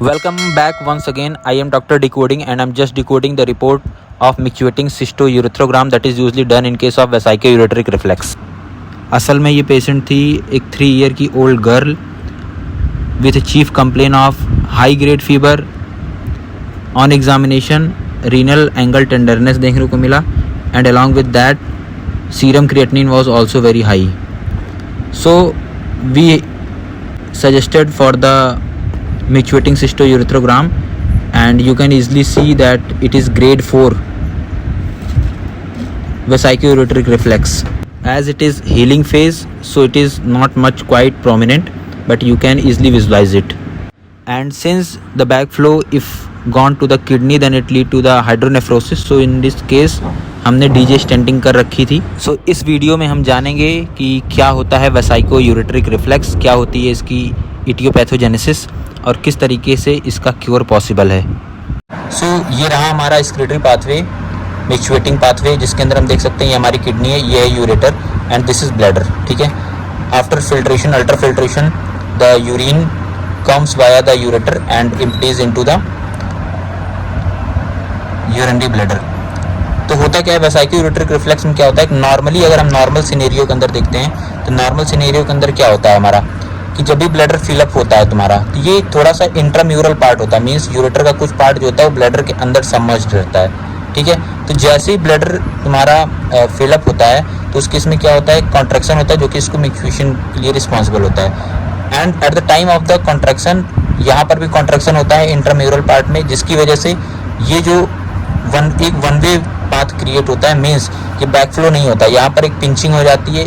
Welcome back once again. I am Dr. Decoding and I'm just decoding the report of micturating cystourethrogram that is usually done in case of vesico-ureteric reflex. असल में ये patient थी एक 3 year की old girl with chief complain of high grade fever. On examination renal angle tenderness देखने को मिला and along with that serum creatinine was also very high. So we suggested for the micturating cystourethrogram and you can easily see that it is grade 4 vesico-ureteric reflex. As it is healing phase, so it is not much quite prominent, but you can easily visualize it. And since the backflow if gone to the kidney then it lead to the hydronephrosis, so in this case हमने DJ stenting कर रखी थी. सो इस video में हम जानेंगे कि क्या होता है वेसाइको-यूरेटरिक रिफ्लेक्स, क्या होती है इसकी इटियोपैथोजेनेसिस और किस तरीके से इसका क्योर पॉसिबल है. सो ये रहा हमारा एक्सक्रीटरी पाथवे, मिक्चुएटिंग पाथवे, जिसके अंदर हम देख सकते हैं ये हमारी किडनी है, ये है ureter and this is bladder. ठीक है. After filtration, ultra filtration, the urine comes via the ureter and empties into the urinary bladder. तो होता क्या है वेसाइको-यूरेटरिक रिफ्लेक्स में क्या होता है, नॉर्मली अगर हम नॉर्मल सिनेरियो के अंदर देखते हैं तो नॉर्मल सिनेरियो के अंदर क्या होता है हमारा कि जब भी ब्लैडर फिलअप होता है तुम्हारा तो ये थोड़ा सा इंट्राम्यूरल पार्ट होता है, मीन्स यूरेटर का कुछ पार्ट जो होता है वो ब्लैडर के अंदर सबमर्ज्ड रहता है. ठीक है. तो जैसे ही ब्लैडर तुम्हारा फिलअप होता है तो उस केस में क्या होता है, कॉन्ट्रैक्शन होता है जो कि इसको मिक्यूएशन के लिए रिस्पॉन्सिबल होता है. And at the time of the contraction यहाँ पर भी कॉन्ट्रैक्शन होता है इंट्राम्यूरल पार्ट में, जिसकी वजह से ये जो एक वन वे पाथ क्रिएट होता है, मीन्स कि बैकफ्लो नहीं होता है. यहाँ पर एक पिंचिंग हो जाती है,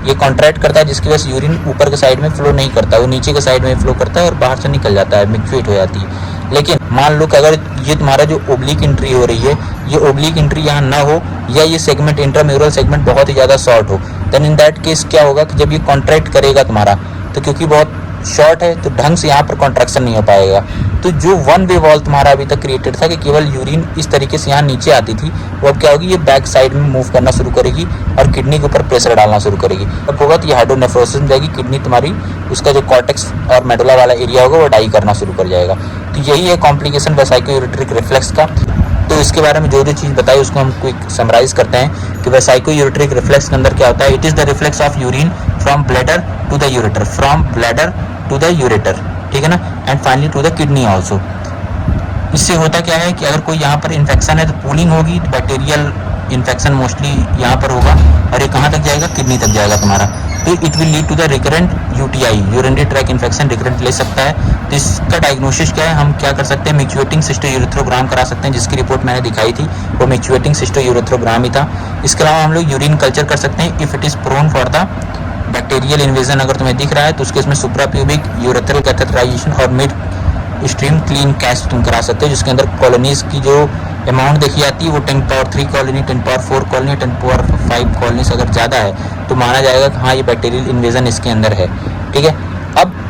ये कॉन्ट्रैक्ट करता है जिसकी वजह से यूरिन ऊपर के साइड में फ्लो नहीं करता, वो नीचे के साइड में फ्लो करता है और बाहर से निकल जाता है, मिक्चुएट हो जाती है. लेकिन मान लो कि अगर ये तुम्हारा जो ओब्लिक एंट्री हो रही है, ये ओब्लिक एंट्री यहाँ ना हो या ये सेगमेंट इंट्राम्यूरल सेगमेंट बहुत ही ज़्यादा शॉर्ट हो, देन इन दैट केस क्या होगा कि जब ये कॉन्ट्रैक्ट करेगा तुम्हारा तो क्योंकि बहुत शॉर्ट है तो ढंग से यहाँ पर कॉन्ट्रैक्शन नहीं हो पाएगा. तो जो वन वे वॉल तुम्हारा अभी तक क्रिएटेड था कि केवल यूरिन इस तरीके से यहाँ नीचे आती थी, वो अब क्या होगी, ये बैक साइड में मूव करना शुरू करेगी और किडनी के ऊपर प्रेशर डालना शुरू करेगी. अब होगा तो ये हाइड्रोनेफ्रोसिस में जाएगी, किडनी तुम्हारी उसका जो कॉर्टेक्स और मेडुला वाला एरिया होगा वो डाई करना शुरू कर जाएगा. तो यही है कॉम्प्लिकेशन वेसाइको-यूरेटरिक रिफ्लेक्स का. तो इसके बारे में जो चीज़ बताई उसको हम क्विक समराइज करते हैं कि वेसाइको-यूरेटरिक रिफ्लेक्स के अंदर क्या होता है. It is the reflex of urine from bladder to the ureter, from bladder to the ureter. ठीक है ना. And finally to the kidney also. इससे होता क्या है कि अगर कोई यहाँ पर इन्फेक्शन है तो पूलिंग होगी, तो बैक्टीरियल इन्फेक्शन मोस्टली यहाँ पर होगा और ये कहाँ तक जाएगा, किडनी तक जाएगा तुम्हारा. तो it will lead to the recurrent UTI, urinary tract infection recurrent ले सकता है. तो इसका डायग्नोसिस क्या है, हम क्या कर सकते हैं, मिक्चुएटिंग cystourethrogram करा सकते हैं, जिसकी रिपोर्ट मैंने दिखाई थी वो मिक्चुएटिंग cystourethrogram ही था. इसके अलावा हम लोग यूरिन कल्चर कर सकते हैं if it is prone for the bacterial invasion. अगर तुम्हें दिख रहा है तो उसके इसमें सुप्राप्यूबिक यूरेथ्रल कैथेटराइजेशन और मिड स्ट्रीम क्लीन कैच तुम करा सकते हो, जिसके अंदर कॉलोनीज की जो अमाउंट देखी जाती है वो 10⁻³ कॉलोनी, 10⁻⁴ कॉलोनी, 10⁻⁵ कॉलोनीज अगर ज़्यादा है तो माना जाएगा कि हाँ ये बैक्टीरियल इन्वेजन इसके अंदर है. ठीक है. अब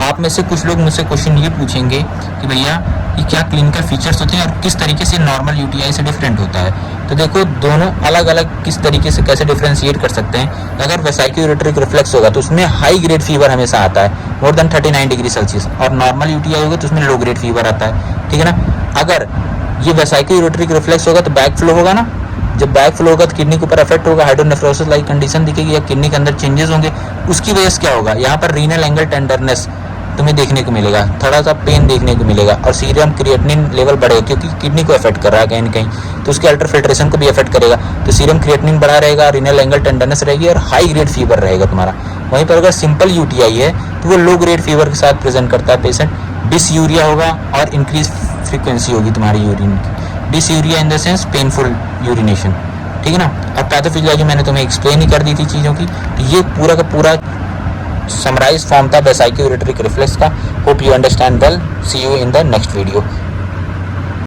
आप में से कुछ लोग मुझसे क्वेश्चन ये पूछेंगे कि भैया ये क्या क्लिनिकल फीचर्स होते हैं और किस तरीके से नॉर्मल यूटीआई से डिफरेंट होता है. तो देखो दोनों अलग अलग किस तरीके से कैसे डिफ्रेंशिएट कर सकते हैं. अगर वेसाइको-यूरेटरिक रिफ्लेक्स होगा तो उसमें हाई ग्रेड फीवर हमेशा आता है, मोर देन 39 डिग्री सेल्सियस, और नॉर्मल यूटीआई होगा तो उसमें लो ग्रेड फीवर आता है. ठीक है ना. अगर ये वेसाइको-यूरेटरिक रिफ्लेक्स होगा तो बैक फ्लो होगा ना, जब बैक फ्लो होगा तो किडनी के ऊपर अफेक्ट होगा, हाइड्रोनेफ्रोसिस लाइक कंडीशन दिखेगी या किडनी के अंदर चेंजेस होंगे. उसकी वजह से क्या होगा, यहाँ पर रीनल एंगल टेंडरनेस तुम्हें देखने को मिलेगा, थोड़ा सा पेन देखने को मिलेगा और सीरम क्रिएटिनिन लेवल बढ़ेगा क्योंकि किडनी को अफेक्ट कर रहा है कहीं ना कहीं, तो उसके अल्ट्रा फिल्ट्रेशन को भी अफेक्ट करेगा. तो सीरम क्रिएटिनिन बढ़ा रहेगा, रीनल एंगल टेंडरनेस रहेगी और हाई ग्रेड फीवर रहेगा तुम्हारा. वहीं पर अगर सिंपल यूटीआई है तो वो लो ग्रेड फीवर के साथ प्रेजेंट करता है पेशेंट. डिसयूरिया होगा और इंक्रीज फ्रीक्वेंसी होगी तुम्हारी यूरिन की. Dysuria in the sense painful urination. ठीक है ना. और पैथोफिजियोलॉजी मैंने तुम्हें एक्सप्लेन ही कर दी थी चीज़ों की. तो ये पूरा का पूरा समराइज फॉर्म था वेसाइको-यूरेटरिक रिफ्लेक्स का. Hope you understand well. See you in the next video.